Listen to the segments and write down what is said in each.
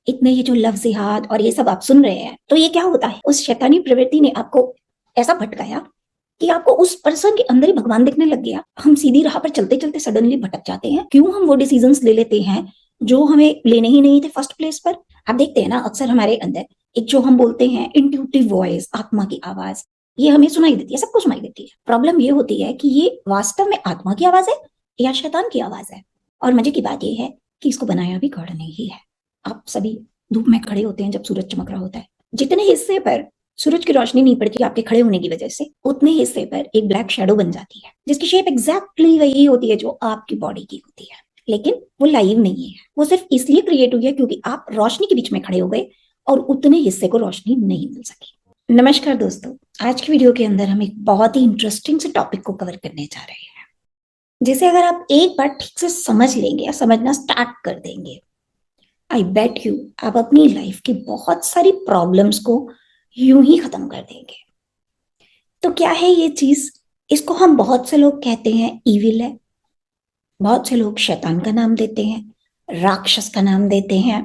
इतने ये जो लफ्ज जिहाद और ये सब आप सुन रहे हैं, तो ये क्या होता है, उस शैतानी प्रवृत्ति ने आपको ऐसा भटकाया कि आपको उस पर्सन के अंदर ही भगवान दिखने लग गया। हम सीधी राह पर चलते चलते सडनली भटक जाते हैं। क्यों हम वो डिसीजंस ले लेते हैं जो हमें लेने ही नहीं थे फर्स्ट प्लेस पर। आप देखते हैं ना, अक्सर हमारे अंदर एक जो हम बोलते हैं इंट्यूटिव वॉइस, आत्मा की आवाज, ये हमें सुनाई देती है, सबको सुनाई देती है। प्रॉब्लम ये होती है कि ये वास्तव में आत्मा की आवाज है या शैतान की आवाज है। और मजे की बात यह है कि इसको बनाया भी गॉड ने ही है। आप सभी धूप में खड़े होते हैं जब सूरज चमक रहा होता है, जितने हिस्से पर सूरज की रोशनी नहीं पड़ती आपके खड़े होने की वजह से, उतने हिस्से पर एक ब्लैक शैडो बन जाती है, जिसकी शेप एग्जैक्टली वही होती है जो आपकी बॉडी की होती है। लेकिन वो लाइव नहीं है, वो सिर्फ इसलिए क्रिएट हुई है क्योंकि आप रोशनी के बीच में खड़े हो गए और उतने हिस्से को रोशनी नहीं मिल सकी। नमस्कार दोस्तों, आज की वीडियो के अंदर हम एक बहुत ही इंटरेस्टिंग से टॉपिक को कवर करने जा रहे हैं, जिसे अगर आप एक बार ठीक से समझ लेंगे या समझना स्टार्ट कर देंगे, आई बेट यू आप अपनी लाइफ की बहुत सारी प्रॉब्लम्स को यूं ही खत्म कर देंगे। तो क्या है ये चीज? इसको हम बहुत से लोग कहते हैं ईविल है, बहुत से लोग शैतान का नाम देते हैं, राक्षस का नाम देते हैं,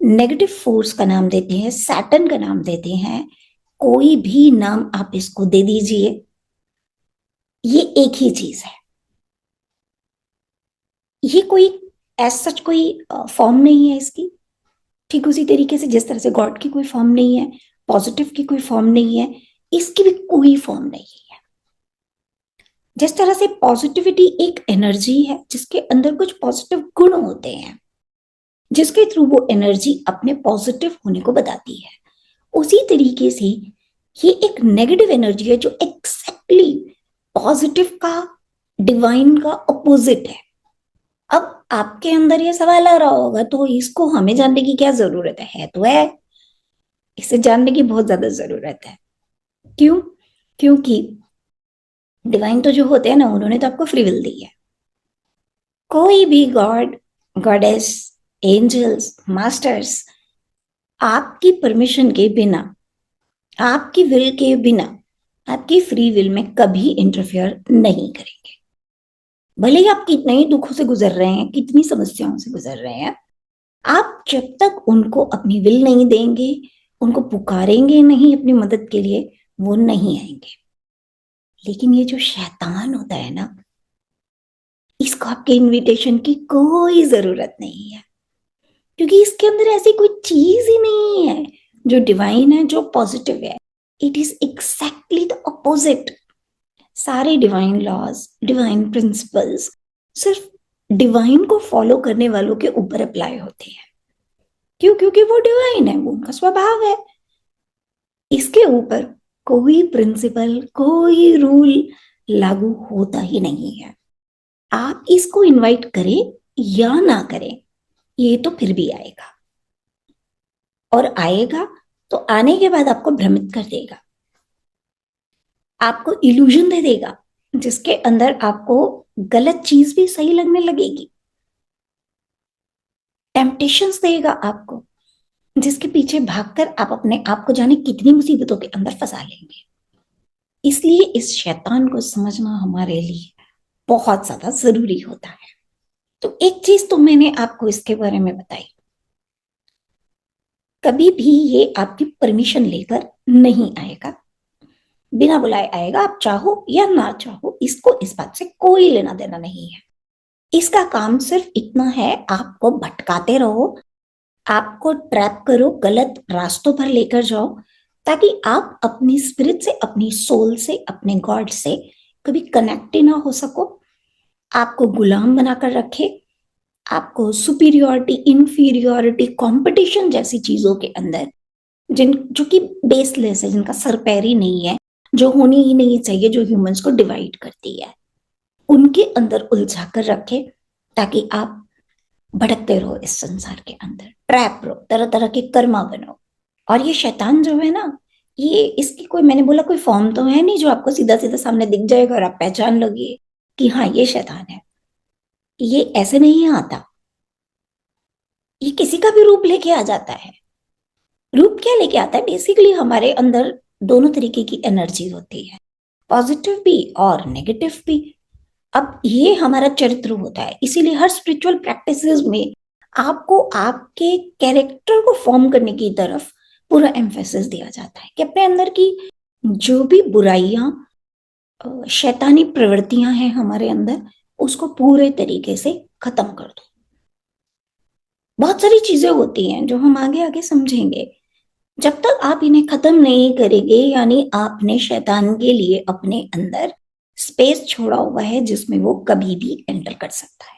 नेगेटिव फोर्स का नाम देते हैं, सैटन का नाम देते हैं, कोई भी नाम आप इसको दे दीजिए, ये एक ही चीज है। ये कोई ऐसा सच कोई फॉर्म नहीं है इसकी, ठीक उसी तरीके से जिस तरह से गॉड की कोई फॉर्म नहीं है, पॉजिटिव की कोई फॉर्म नहीं है, इसकी भी कोई फॉर्म नहीं है। जिस तरह से पॉजिटिविटी एक एनर्जी है जिसके अंदर कुछ पॉजिटिव गुण होते हैं, जिसके थ्रू वो एनर्जी अपने पॉजिटिव होने को बताती है, उसी तरीके से ये एक नेगेटिव एनर्जी है जो एक्जैक्टली पॉजिटिव का, डिवाइन का अपोजिट है। अब आपके अंदर ये सवाल आ रहा होगा, तो इसको हमें जानने की क्या जरूरत है? तो है, इसे जानने की बहुत ज्यादा जरूरत है। क्यों? क्योंकि डिवाइन तो जो होते हैं ना, उन्होंने तो आपको फ्री विल दी है। कोई भी गॉड, गॉडेस, एंजल्स, मास्टर्स आपकी परमिशन के बिना, आपकी विल के बिना, आपकी फ्री विल में कभी इंटरफेयर नहीं करेंगे। भले ही आप कितने ही दुखों से गुजर रहे हैं, कितनी समस्याओं से गुजर रहे हैं, आप जब तक उनको अपनी विल नहीं देंगे, उनको पुकारेंगे नहीं अपनी मदद के लिए, वो नहीं आएंगे। लेकिन ये जो शैतान होता है ना, इसको आपके इनविटेशन की कोई जरूरत नहीं है, क्योंकि इसके अंदर ऐसी कोई चीज ही नहीं है जो डिवाइन है, जो पॉजिटिव है। It is exactly the opposite. सारे डिवाइन लॉज, डिवाइन प्रिंसिपल्स सिर्फ डिवाइन को फॉलो करने वालों के ऊपर अप्लाई होते हैं। क्यों? क्योंकि वो डिवाइन है, वो उनका स्वभाव है। इसके ऊपर कोई प्रिंसिपल, कोई रूल लागू होता ही नहीं है। आप इसको इनवाइट करें या ना करें, ये तो फिर भी आएगा, और आएगा तो आने के बाद आपको भ्रमित कर देगा, आपको इल्यूजन दे देगा, जिसके अंदर आपको गलत चीज भी सही लगने लगेगी। टेम्पटेशंस देगा आपको, जिसके पीछे भागकर आप अपने आप को जाने कितनी मुसीबतों के अंदर फंसा लेंगे। इसलिए इस शैतान को समझना हमारे लिए बहुत ज्यादा जरूरी होता है। तो एक चीज तो मैंने आपको इसके बारे में बताई, कभी भी ये आपकी परमिशन लेकर नहीं आएगा, बिना बुलाए आएगा। आप चाहो या ना चाहो, इसको इस बात से कोई लेना देना नहीं है। इसका काम सिर्फ इतना है, आपको भटकाते रहो, आपको ट्रैप करो, गलत रास्तों पर लेकर जाओ, ताकि आप अपनी स्पिरिट से, अपनी सोल से, अपने गॉड से कभी कनेक्ट ही ना हो सको, आपको गुलाम बनाकर रखे, आपको सुपीरियोरिटी, इंफीरियोरिटी, कंपटीशन जैसी चीजों के अंदर, जो कि बेसलेस है, जिनका सर पैर ही नहीं है, जो होनी ही नहीं चाहिए, जो ह्यूमंस को डिवाइड करती है, उनके अंदर उलझा कर रखे, ताकि आप भटकते रहो इस संसार के अंदर, ट्रैप रहो, तरह तरह के कर्मा बनो। और ये शैतान जो है ना, ये इसकी कोई, मैंने बोला कोई फॉर्म तो है नहीं जो आपको सीधा सीधा सामने दिख जाएगा और आप पहचान लोगे कि हाँ ये शैतान है। ये ऐसे नहीं आता, ये किसी का भी रूप लेके आ जाता है। रूप क्या लेके आता है? बेसिकली हमारे अंदर दोनों तरीके की एनर्जी होती है, पॉजिटिव भी और नेगेटिव भी। अब ये हमारा चरित्र होता है, इसीलिए हर स्पिरिचुअल प्रैक्टिसेस में आपको आपके कैरेक्टर को फॉर्म करने की तरफ पूरा एम्फेसिस दिया जाता है कि अपने अंदर की जो भी बुराइयां, शैतानी प्रवृत्तियां हैं हमारे अंदर, उसको पूरे तरीके से खत्म कर दो। बहुत सारी चीजें होती हैं जो हम आगे आगे समझेंगे। जब तक आप इन्हें खत्म नहीं करेंगे, यानी आपने शैतान के लिए अपने अंदर स्पेस छोड़ा हुआ है जिसमें वो कभी भी एंटर कर सकता है।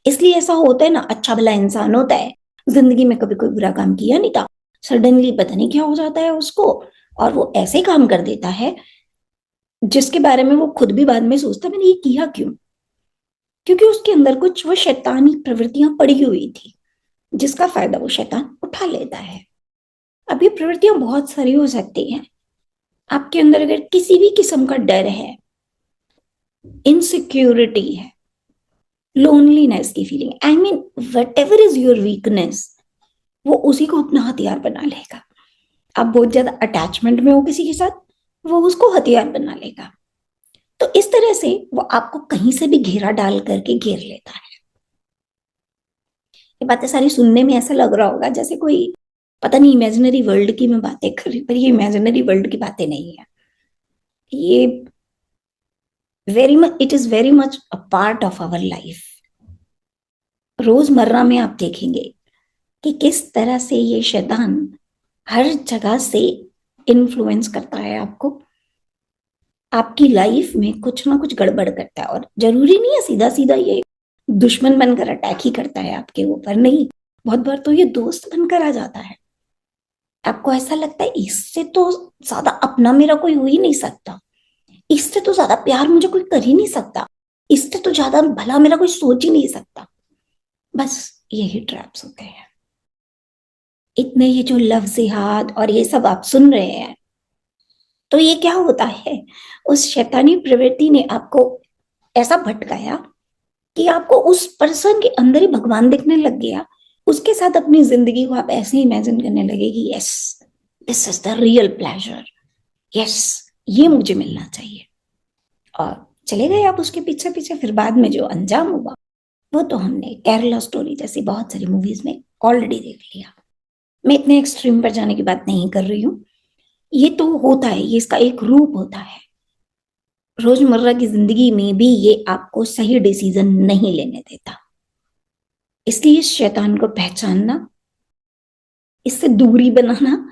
इसलिए ऐसा होता है ना, अच्छा भला इंसान होता है, जिंदगी में कभी कोई बुरा काम किया नहीं था, सडनली पता नहीं क्या हो जाता है उसको, और वो ऐसे काम कर देता है जिसके बारे में वो खुद भी बाद में सोचता है मैंने ये किया क्यों। क्योंकि उसके अंदर कुछ वो शैतानी प्रवृत्तियां पड़ी हुई थी जिसका फायदा वो शैतान उठा लेता है। अब ये प्रवृत्तियां बहुत सारी हो सकती हैं। आपके अंदर अगर किसी भी किस्म का डर है, इनसिक्योरिटी है, लोनलीनेस की feeling, I mean what ever is your weakness, वो उसी को अपना हथियार बना लेगा। आप बहुत ज्यादा अटैचमेंट में हो किसी के साथ, वो उसको हथियार बना लेगा। तो इस तरह से वो आपको कहीं से भी घेरा डाल करके घेर लेता है। ये बातें सारी सुनने में ऐसा लग रहा होगा जैसे कोई पता नहीं इमेजिनरी वर्ल्ड की मैं बातें कर रही, पर ये इमेजिनरी वर्ल्ड की बातें नहीं है। ये very much, it is very much a part of our life. रोजमर्रा में आप देखेंगे कि किस तरह से ये शैतान हर जगह से इन्फ्लुएंस करता है आपको। आपकी लाइफ में कुछ ना कुछ गड़बड़ करता है, और जरूरी नहीं है सीधा सीधा ये दुश्मन बनकर अटैक ही करता है आपके ऊपर, नहीं। बहुत बार तो ये दोस्त बनकर आ जाता है। आपको ऐसा लगता है इससे तो ज्यादा अपना मेरा कोई हो ही नहीं सकता, इससे तो ज्यादा प्यार मुझे कोई कर ही नहीं सकता, इससे तो ज्यादा भला मेरा कोई सोच ही नहीं सकता। बस यही ट्रैप्स होते हैं। इतने ये जो लव जिहाद और ये सब आप सुन रहे हैं, तो ये क्या होता है, उस शैतानी प्रवृत्ति ने आपको ऐसा भटकाया कि आपको उस पर्सन के अंदर ही भगवान दिखने लग गया। उसके साथ अपनी जिंदगी को आप ऐसे इमेजिन करने लगे कि yes, this is the real pleasure, yes, ये मुझे मिलना चाहिए। और चले गए आप उसके पीछे पीछे। फिर बाद में जो अंजाम हुआ वो तो हमने केरला स्टोरी जैसी बहुत सारी मूवीज में ऑलरेडी देख लिया। मैं इतने एक्सट्रीम पर जाने की बात नहीं कर रही हूँ। ये तो होता है, ये इसका एक रूप होता है। रोजमर्रा की जिंदगी में भी ये आपको सही डिसीजन नहीं लेने देता। इसलिए इस शैतान को पहचानना, इससे दूरी बनाना,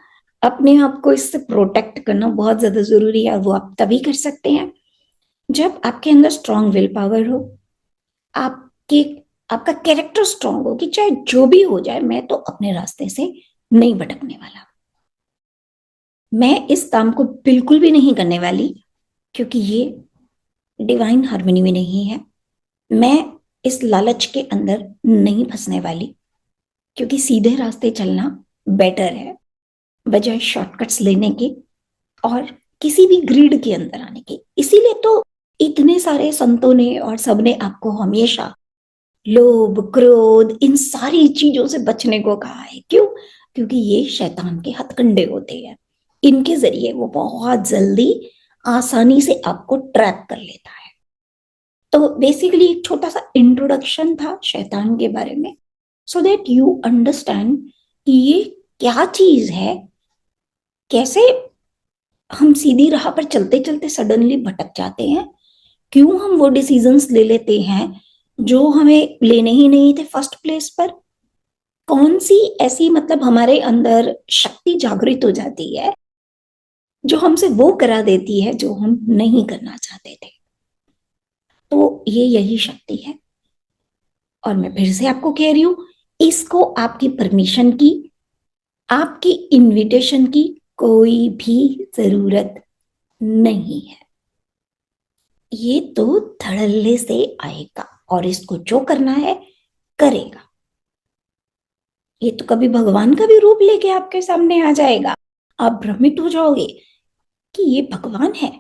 अपने आप को इससे प्रोटेक्ट करना बहुत ज्यादा जरूरी है। वो आप तभी कर सकते हैं जब आपके अंदर स्ट्रांग विल पावर हो, आपके आपका कैरेक्टर स्ट्रांग हो कि चाहे जो भी हो जाए मैं तो अपने रास्ते से नहीं भटकने वाला, मैं इस काम को बिल्कुल भी नहीं करने वाली क्योंकि ये डिवाइन हार्मनी में नहीं है, मैं इस लालच के अंदर नहीं फंसने वाली क्योंकि सीधे रास्ते चलना बेटर है बजाय शॉर्टकट्स लेने के और किसी भी ग्रीड के अंदर आने के। इसीलिए तो इतने सारे संतों ने और सबने आपको हमेशा लोभ, क्रोध, इन सारी चीजों से बचने को कहा है। क्यों? क्योंकि ये शैतान के हथकंडे होते हैं। इनके जरिए वो बहुत जल्दी आसानी से आपको ट्रैप कर लेता है। तो बेसिकली एक छोटा सा इंट्रोडक्शन था शैतान के बारे में, सो दैट यू अंडरस्टैंड कि ये क्या चीज है, कैसे हम सीधी राह पर चलते चलते सडनली भटक जाते हैं, क्यों हम वो डिसीजंस ले लेते हैं जो हमें लेने ही नहीं थे फर्स्ट प्लेस पर, कौन सी ऐसी मतलब हमारे अंदर शक्ति जागृत हो जाती है जो हमसे वो करा देती है जो हम नहीं करना चाहते थे। तो ये यही शक्ति है। और मैं फिर से आपको कह रही हूं, इसको आपकी परमिशन की, आपकी इनविटेशन की कोई भी जरूरत नहीं है। ये तो धड़ल्ले से आएगा और इसको जो करना है करेगा। ये तो कभी भगवान का भी रूप लेके आपके सामने आ जाएगा। आप भ्रमित हो जाओगे कि ये भगवान है।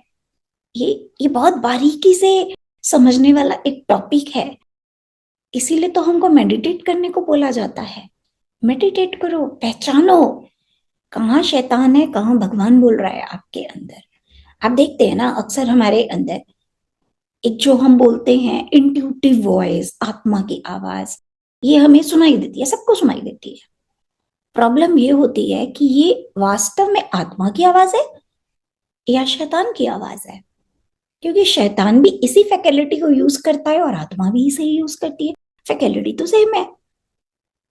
ये ये बहुत बारीकी से समझने वाला एक टॉपिक है। इसीलिए तो हमको मेडिटेट करने को बोला जाता है। मेडिटेट करो, पहचानो कहाँ शैतान है, कहाँ भगवान बोल रहा है आपके अंदर। आप देखते हैं ना, अक्सर हमारे अंदर एक जो हम बोलते हैं इंट्यूटिव वॉइस, आत्मा की आवाज, ये हमें सुनाई देती है, सबको सुनाई देती है। प्रॉब्लम ये होती है कि ये वास्तव में आत्मा की आवाज है या शैतान की आवाज है, क्योंकि शैतान भी इसी फैकल्टी को यूज करता है और आत्मा भी इसे यूज करती है, फैकल्टी तो सेम है।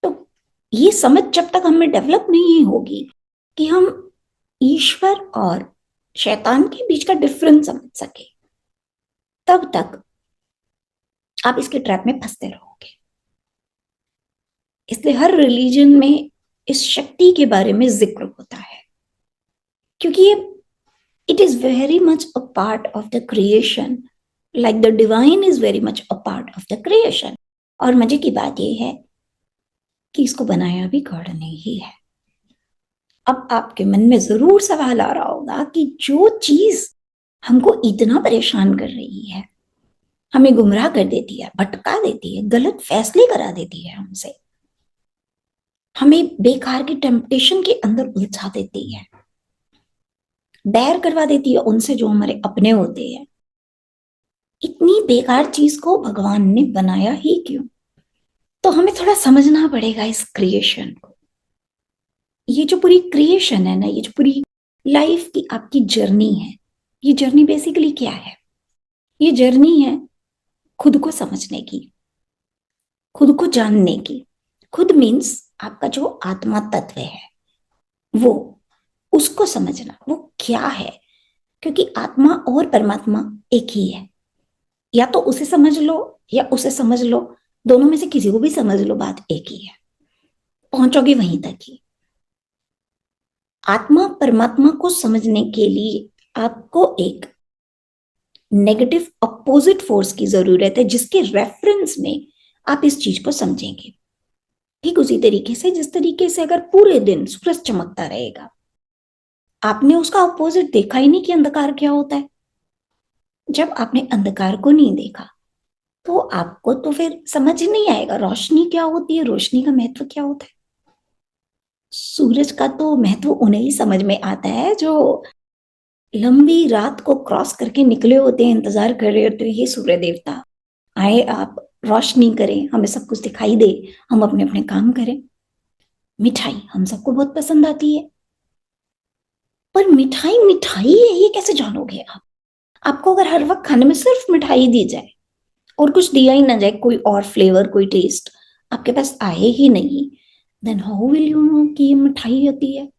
तो ये समझ जब तक हमें डेवलप नहीं होगी कि हम ईश्वर और शैतान के बीच का डिफरेंस समझ सके, तब तक आप इसके ट्रैप में फंसते रहोगे। इसलिए हर रिलीजन में इस शक्ति के बारे में जिक्र होता है, क्योंकि ये it is very much a part of the creation, like the divine is very much a part of the creation. और मजे की बात यह है कि इसको बनाया भी गॉड ने ही है। अब आपके मन में जरूर सवाल आ रहा होगा कि जो चीज हमको इतना परेशान कर रही है, हमें गुमराह कर देती है, भटका देती है, गलत फैसले करा देती है हमसे, हमें बेकार की टेम्पटेशन के अंदर उलझा देती है, बैर करवा देती है उनसे जो हमारे अपने होते हैं, इतनी बेकार चीज को भगवान ने बनाया ही क्यों? तो हमें थोड़ा समझना पड़ेगा इस क्रिएशन को। ये जो पूरी क्रिएशन है ना, ये जो पूरी लाइफ की आपकी जर्नी है, ये जर्नी बेसिकली क्या है? ये जर्नी है खुद को समझने की, खुद को जानने की। खुद मीन्स आपका जो आत्मा तत्व है, वो, उसको समझना वो क्या है, क्योंकि आत्मा और परमात्मा एक ही है। या तो उसे समझ लो या उसे समझ लो, दोनों में से किसी को भी समझ लो, बात एक ही है, पहुंचोगे वहीं तक ही। आत्मा परमात्मा को समझने के लिए आपको एक नेगेटिव अपोजिट फोर्स की जरूरत है, जिसके रेफरेंस में आप इस चीज को समझेंगे। ठीक उसी तरीके से जिस तरीके से अगर पूरे दिन सूरज चमकता रहेगा, आपने उसका अपोजिट देखा ही नहीं कि अंधकार क्या होता है। जब आपने अंधकार को नहीं देखा तो आपको तो फिर समझ नहीं आएगा रोशनी क्या होती है, रोशनी का महत्व क्या होता है। सूरज का तो महत्व उन्हें ही समझ में आता है जो लंबी रात को क्रॉस करके निकले होते हैं, इंतजार कर रहे होते हैं, ये सूर्य देवता आए, आप रोशनी करें, हमें सब कुछ दिखाई दे, हम अपने अपने काम करें। मिठाई हम सबको बहुत पसंद आती है, पर मिठाई मिठाई है ये कैसे जानोगे आप? आपको अगर हर वक्त खाने में सिर्फ मिठाई दी जाए और कुछ दिया ही ना जाए, कोई और फ्लेवर, कोई टेस्ट आपके पास आए ही नहीं, then how will you know कि ये मिठाई होती है?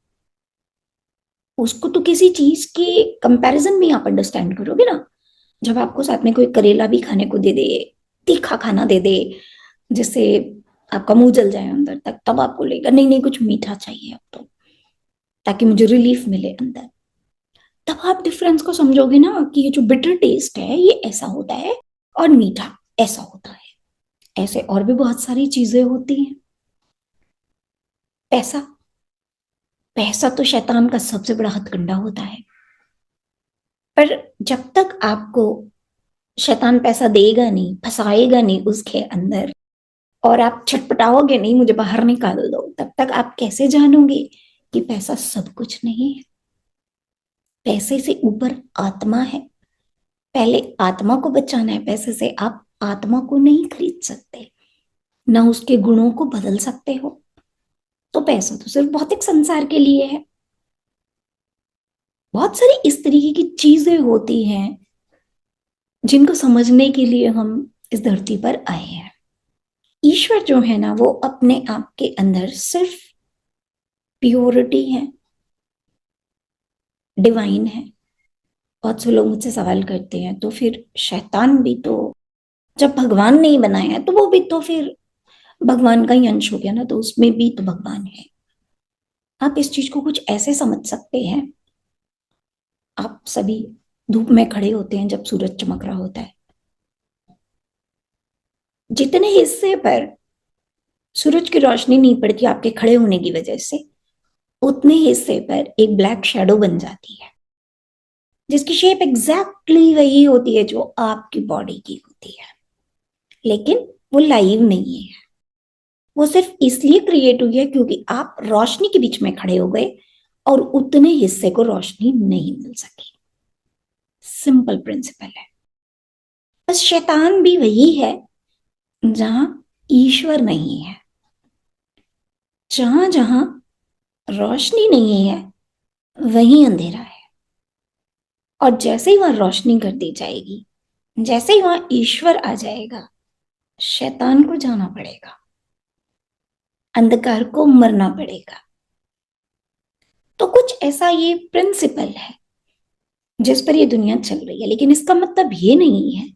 उसको तो किसी चीज के कंपैरिजन में आप अंडरस्टैंड करोगे ना। जब आपको साथ में कोई करेला भी खाने को दे दे, तीखा खाना दे दे, जिससे आपका मुंह जल जाए अंदर तक, तब आपको लगेगा नहीं नहीं कुछ मीठा चाहिए अब तो, ताकि मुझे रिलीफ मिले अंदर। तब आप डिफरेंस को समझोगे ना कि ये जो बिटर टेस्ट है ये ऐसा होता है और मीठा ऐसा होता है। ऐसे और भी बहुत सारी चीजें होती हैं। पैसा, पैसा तो शैतान का सबसे बड़ा हथकंडा होता है। पर जब तक आपको शैतान पैसा देगा नहीं, फंसाएगा नहीं उसके अंदर, और आप छटपटाओगे नहीं मुझे बाहर निकाल दो, तब तक आप कैसे जानोगे कि पैसा सब कुछ नहीं है? पैसे से ऊपर आत्मा है। पहले आत्मा को बचाना है पैसे से। आप आत्मा को नहीं खरीद सकते, ना उसके गुणों को बदल सकते हो। तो पैसा तो सिर्फ भौतिक संसार के लिए है। बहुत सारी इस तरीके की चीजें होती हैं जिनको समझने के लिए हम इस धरती पर आए हैं। ईश्वर जो है ना, वो अपने आप के अंदर सिर्फ प्योरिटी है, डिवाइन है। बहुत से लोग मुझसे सवाल करते हैं तो फिर शैतान भी तो, जब भगवान ने ही बनाया है तो वो भी तो फिर भगवान का ही अंश हो गया ना, तो उसमें भी तो भगवान है। आप इस चीज को कुछ ऐसे समझ सकते हैं, आप सभी धूप में खड़े होते हैं जब सूरज चमक रहा होता है, जितने हिस्से पर सूरज की रोशनी नहीं पड़ती आपके खड़े होने की वजह से, उतने हिस्से पर एक ब्लैक शैडो बन जाती है, जिसकी शेप एग्जैक्टली वही होती है जो आपकी बॉडी की होती है। लेकिन वो लाइव नहीं है, वो सिर्फ इसलिए क्रिएट हुई है क्योंकि आप रोशनी के बीच में खड़े हो गए और उतने हिस्से को रोशनी नहीं मिल सकी। सिंपल प्रिंसिपल है। बस शैतान भी वही है, जहां ईश्वर नहीं है। जहां जहां रोशनी नहीं है वहीं अंधेरा है। और जैसे ही वहां रोशनी कर दी जाएगी, जैसे ही वहां ईश्वर आ जाएगा, शैतान को जाना पड़ेगा, अंधकार को मरना पड़ेगा। तो कुछ ऐसा ये प्रिंसिपल है जिस पर ये दुनिया चल रही है। लेकिन इसका मतलब ये नहीं है,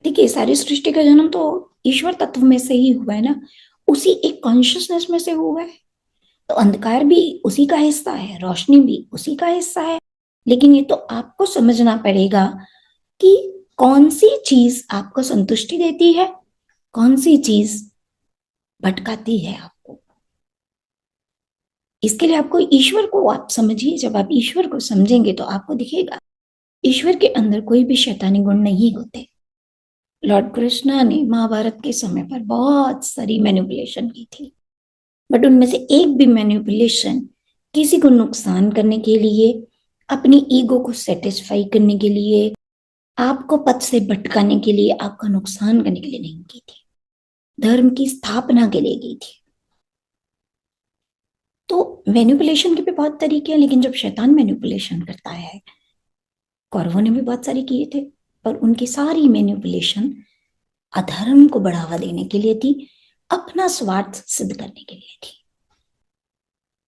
देखिए सारी सृष्टि का जन्म तो ईश्वर तत्व में से ही हुआ है ना, उसी एक कॉन्शियसनेस में से हुआ है। तो अंधकार भी उसी का हिस्सा है, रोशनी भी उसी का हिस्सा है। लेकिन ये तो आपको समझना पड़ेगा कि कौन सी चीज आपको संतुष्टि देती है, कौन सी चीज भटकाती है आपको। इसके लिए आपको ईश्वर को आप समझिए। जब आप ईश्वर को समझेंगे तो आपको दिखेगा ईश्वर के अंदर कोई भी शैतानी गुण नहीं होते। लॉर्ड कृष्णा ने महाभारत के समय पर बहुत सारी मैनिपुलेशन की थी, बट उनमें से एक भी मैनिपुलेशन किसी को नुकसान करने के लिए, अपनी ईगो को सेटिस्फाई करने के लिए, आपको पद से भटकाने के लिए, आपका नुकसान करने के लिए नहीं की थी, धर्म की स्थापना के लिए की थी। तो मैनिपुलेशन के भी बहुत तरीके हैं, लेकिन जब शैतान मैनिपुलेशन करता है, कौरवों ने भी बहुत सारे किए थे, पर उनकी सारी मैनिपुलेशन अधर्म को बढ़ावा देने के लिए थी, अपना स्वार्थ सिद्ध करने के लिए थी।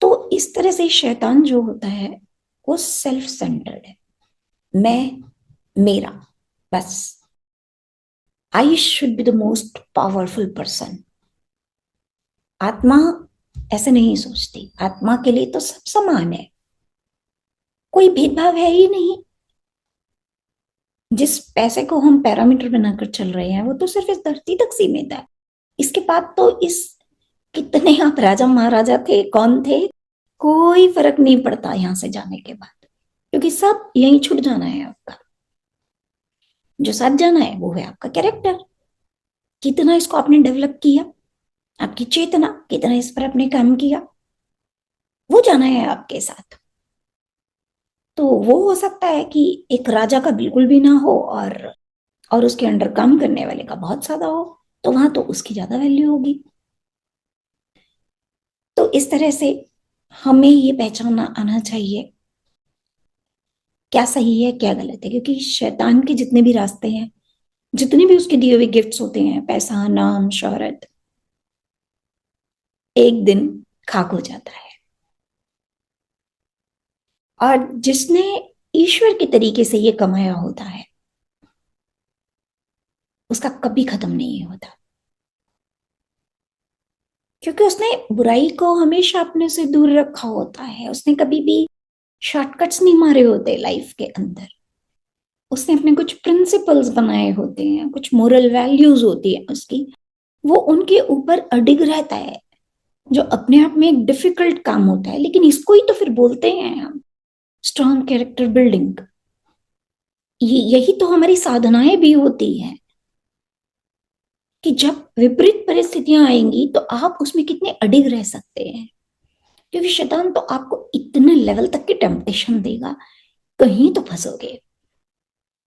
तो इस तरह से शैतान जो होता है वो सेल्फ सेंटर्ड है। मैं, मेरा, बस। I should be the most powerful person. आत्मा ऐसे नहीं सोचती। आत्मा के लिए तो सब समान है, कोई भेदभाव है ही नहीं। जिस पैसे को हम पैरामीटर बनाकर चल रहे हैं वो तो सिर्फ इस धरती तक सीमित है। इसके बाद तो इस कितने आप राजा महाराजा थे, कौन थे, कोई फर्क नहीं पड़ता यहां से जाने के बाद, क्योंकि सब यहीं छूट जाना है आपका। जो साथ जाना है वो है आपका कैरेक्टर, कितना इसको आपने डेवलप किया, आपकी चेतना कितना इस पर आपने काम किया, वो जाना है आपके साथ। तो वो हो सकता है कि एक राजा का बिल्कुल भी ना हो और उसके अंडर काम करने वाले का बहुत ज्यादा हो, तो वहां तो उसकी ज्यादा वैल्यू होगी। तो इस तरह से हमें ये पहचानना आना चाहिए क्या सही है क्या गलत है, क्योंकि शैतान के जितने भी रास्ते हैं, जितने भी उसके दिए हुए गिफ्ट्स होते हैं, पैसा, नाम, शोहरत, एक दिन खाक हो जाता है। और जिसने ईश्वर के तरीके से ये कमाया होता है उसका कभी खत्म नहीं होता, क्योंकि उसने बुराई को हमेशा अपने से दूर रखा होता है। उसने कभी भी शॉर्टकट्स नहीं मारे होते लाइफ के अंदर। उसने अपने कुछ प्रिंसिपल्स बनाए होते हैं, कुछ मोरल वैल्यूज होती है उसकी, वो उनके ऊपर अडिग रहता है, जो अपने आप में एक डिफिकल्ट काम होता है। लेकिन इसको ही तो फिर बोलते हैं हम स्ट्रॉन्ग कैरेक्टर बिल्डिंग। यही तो हमारी साधनाएं भी होती हैं कि जब विपरीत परिस्थितियां आएंगी तो आप उसमें कितने अडिग रह सकते हैं। क्योंकि शैतान तो आपको इतने लेवल तक की टेम्पटेशन देगा, कहीं तो फंसोगे।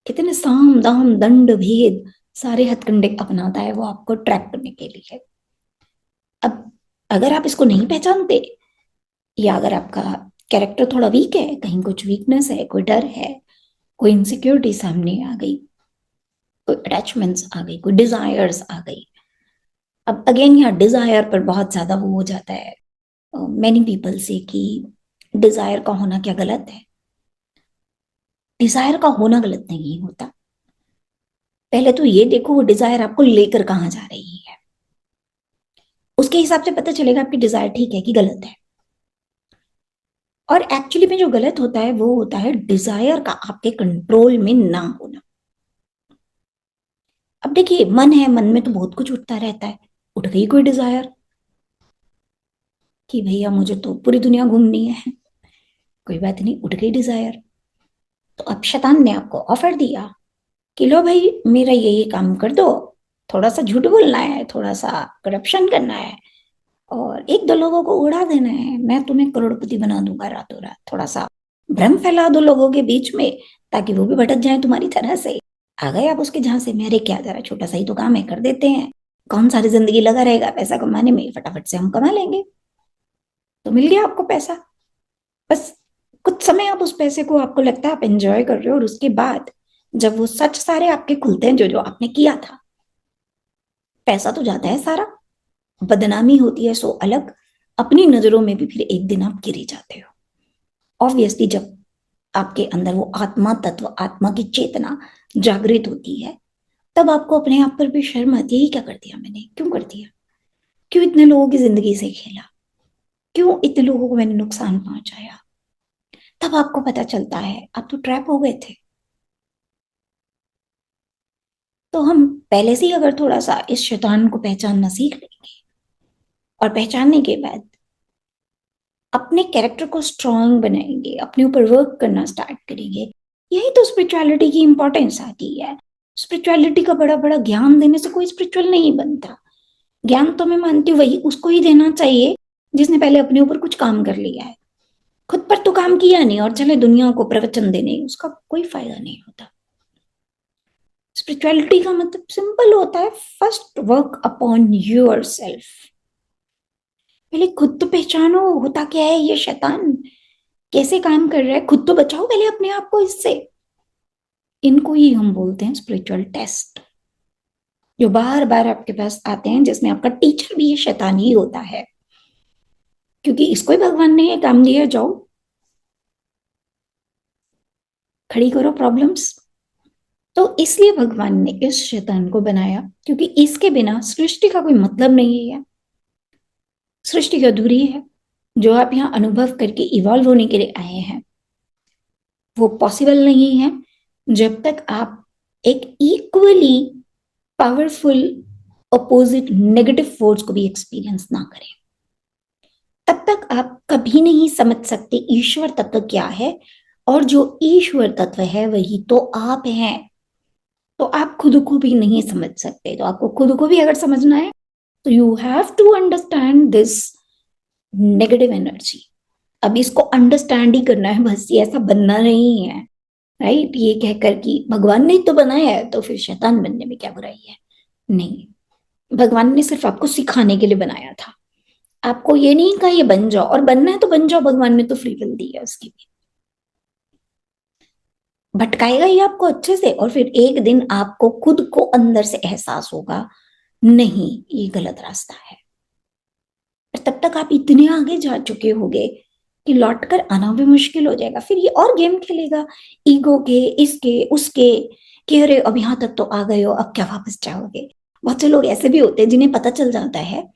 कितने साम दाम दंड भेद सारे हथकंडे अपनाता है वो आपको ट्रैप करने के लिए। अब अगर आप इसको नहीं पहचानते, या अगर आपका कैरेक्टर थोड़ा वीक है, कहीं कुछ वीकनेस है, कोई डर है, कोई इनसिक्योरिटी सामने आ गई, कोई अटैचमेंट्स आ गई, कोई डिजायर्स आ गई। अब अगेन यहाँ डिजायर पर बहुत ज्यादा वो हो जाता है मैनी पीपल से कि डिजायर का होना क्या गलत है। डिजायर का होना गलत नहीं होता। पहले तो ये देखो वो डिजायर आपको लेकर कहाँ जा रही है, उसके हिसाब से पता चलेगा आपकी डिजायर ठीक है कि गलत है। और एक्चुअली में जो गलत होता है वो होता है डिजायर का आपके कंट्रोल में ना होना। अब देखिए मन है, मन में तो बहुत कुछ उठता रहता है। उठ गई कोई डिजायर कि भैया मुझे तो पूरी दुनिया घूमनी है, कोई बात नहीं, उठ गई डिजायर। तो अब शैतान ने आपको ऑफर दिया कि लो भाई मेरा ये काम कर दो, थोड़ा सा झूठ बोलना है, थोड़ा सा करप्शन करना है, और एक दो लोगों को उड़ा देना है, मैं तुम्हें करोड़पति बना दूंगा रातों रात। थोड़ा सा भ्रम फैला दो लोगों के बीच में ताकि वो भी भटक जाए तुम्हारी तरह से। आ गए आप उसके झांसे में, अरे क्या जरा छोटा सा ही तो काम है, कर देते हैं, कौन सारी जिंदगी लगा रहेगा पैसा कमाने में, फटाफट से हम कमा लेंगे, तो मिल गया आपको पैसा। बस कुछ समय आप उस पैसे को, आपको लगता है आप एंजॉय कर रहे हो, और उसके बाद जब वो सच सारे आपके खुलते हैं, जो जो आपने किया था, पैसा तो जाता है सारा, बदनामी होती है सो अलग, अपनी नजरों में भी फिर एक दिन आप गिरे जाते हो। ऑब्वियसली जब आपके अंदर वो आत्मा तत्व, आत्मा की चेतना जागृत होती है, तब आपको अपने आप पर भी शर्म आती है, ये क्या कर दिया मैंने, क्यों कर दिया, क्यों इतने लोगों की जिंदगी से खेला, क्यों इतने लोगों को मैंने नुकसान पहुंचाया। तब आपको पता चलता है आप तो ट्रैप हो गए थे। तो हम पहले से ही अगर थोड़ा सा इस शैतान को पहचानना सीख लेंगे, और पहचानने के बाद अपने कैरेक्टर को स्ट्रांग बनाएंगे, अपने ऊपर वर्क करना स्टार्ट करेंगे, यही तो स्पिरिचुअलिटी की इंपॉर्टेंस आती है। स्पिरिचुअलिटी का बड़ा बड़ा ज्ञान देने से कोई स्पिरिचुअल नहीं बनता। ज्ञान तो मैं मानती हूँ वही उसको ही देना चाहिए जिसने पहले अपने ऊपर कुछ काम कर लिया है। खुद पर तो काम किया नहीं और चले दुनिया को प्रवचन देने, उसका कोई फायदा नहीं होता। स्पिरिचुअलिटी का मतलब सिंपल होता है, first work upon your self. पहले खुद तो पहचानो होता क्या है ये शैतान, कैसे काम कर रहा है, खुद तो बचाओ पहले अपने आप को इससे। इनको ही हम बोलते हैं स्पिरिचुअल टेस्ट, जो बार बार आपके पास आते हैं, जिसमें आपका टीचर भी ये शैतान ही होता है, क्योंकि इसको ही भगवान ने ये काम दिया, जाओ खड़ी करो प्रॉब्लम्स। तो इसलिए भगवान ने इस शैतान को बनाया, क्योंकि इसके बिना सृष्टि का कोई मतलब नहीं है, सृष्टि अधूरी है। जो आप यहाँ अनुभव करके इवॉल्व होने के लिए आए हैं, वो पॉसिबल नहीं है जब तक आप एक equally powerful opposite negative force को भी एक्सपीरियंस ना करें। तब तक आप कभी नहीं समझ सकते ईश्वर तत्व क्या है, और जो ईश्वर तत्व है वही तो आप हैं। तो आप खुद को भी नहीं समझ सकते, तो आपको खुद को भी अगर समझना है तो you have to understand this negative energy. अब इसको अंडरस्टैंड ही करना है बस, ये ऐसा बनना नहीं है, राइट। ये कहकर कि भगवान ने तो बनाया है तो फिर शैतान बनने में क्या बुराई है, नहीं। भगवान ने सिर्फ आपको सिखाने के लिए बनाया था, आपको ये नहीं कहा ये बन जाओ, और बनना है तो बन जाओ, भगवान ने तो फ्री विल दी है उसकी भी। भटकाएगा ही आपको अच्छे से, और फिर एक दिन आपको खुद को अंदर से एहसास होगा नहीं ये गलत रास्ता है। तब तक आप इतने आगे जा चुके होगे कि लौट कर आना भी मुश्किल हो जाएगा। फिर ये और गेम खेलेगा ईगो के, इसके उसके, कि अरे अब यहाँ तक तो आ गए हो, अब क्या वापस जाओगे। बहुत से लोग ऐसे भी होते हैं जिन्हें पता चल जाता है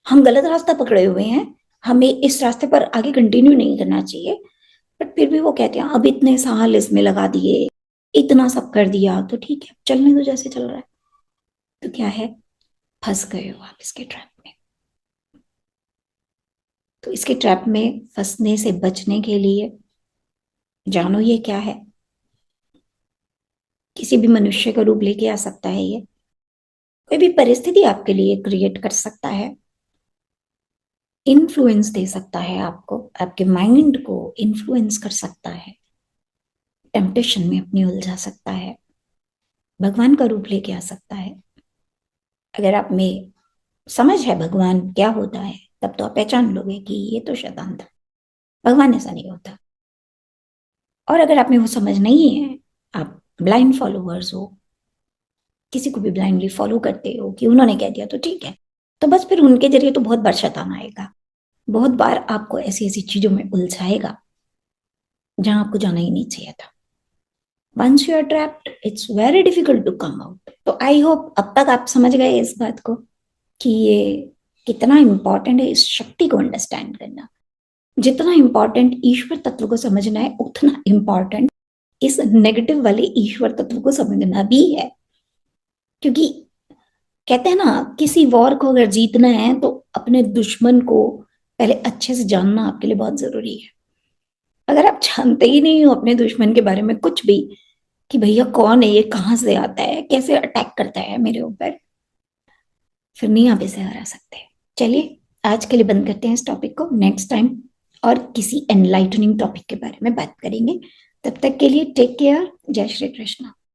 हम गलत रास्ता पकड़े हुए हैं, हमें इस रास्ते पर आगे कंटिन्यू नहीं करना चाहिए, बट फिर भी वो कहते हैं अब इतने साल इसमें लगा दिए, इतना सब कर दिया, तो ठीक है चलने दो जैसे चल रहा है। तो क्या है, फंस गए हो आप इसके ट्रैप में। तो इसके ट्रैप में फंसने से बचने के लिए जानो ये क्या है। किसी भी मनुष्य का रूप लेके आ सकता है, ये कोई भी परिस्थिति आपके लिए क्रिएट कर सकता है, इन्फ्लुएंस दे सकता है आपको, आपके माइंड को इन्फ्लुएंस कर सकता है, टेम्पटेशन में अपनी उलझा सकता है, भगवान का रूप लेके आ सकता है। अगर आप में समझ है भगवान क्या होता है, तब तो आप पहचान लोगे कि ये तो शैतान था, भगवान ऐसा नहीं होता। और अगर आप में वो समझ नहीं है, आप ब्लाइंड फॉलोअर्स हो, किसी को भी ब्लाइंडली फॉलो करते हो कि उन्होंने कह दिया तो ठीक है, तो बस फिर उनके जरिए तो बहुत बार शैतान आएगा, बहुत बार आपको ऐसी ऐसी चीजों में उलझाएगा जहां आपको जाना ही नहीं चाहिए था। Once you are trapped it's very difficult to come out. तो आई होप अब तक आप समझ गए इस बात को कि ये कितना इंपॉर्टेंट है इस शक्ति को अंडरस्टैंड करना। जितना इंपॉर्टेंट ईश्वर तत्व को समझना है, उतना इंपॉर्टेंट इस नेगेटिव वाले ईश्वर तत्व को समझना भी है। क्योंकि कहते हैं ना, किसी वॉर को अगर जीतना है तो अपने दुश्मन को पहले अच्छे से जानना आपके लिए बहुत जरूरी है। अगर आप जानते ही नहीं हो अपने दुश्मन के बारे में कुछ भी, कि भैया कौन है ये, कहां से आता है, कैसे अटैक करता है मेरे ऊपर, फिर नहीं आप इसे हरा सकते। चलिए आज के लिए बंद करते हैं इस टॉपिक को, नेक्स्ट टाइम और किसी एनलाइटनिंग टॉपिक के बारे में बात करेंगे। तब तक के लिए टेक केयर, जय श्री कृष्ण।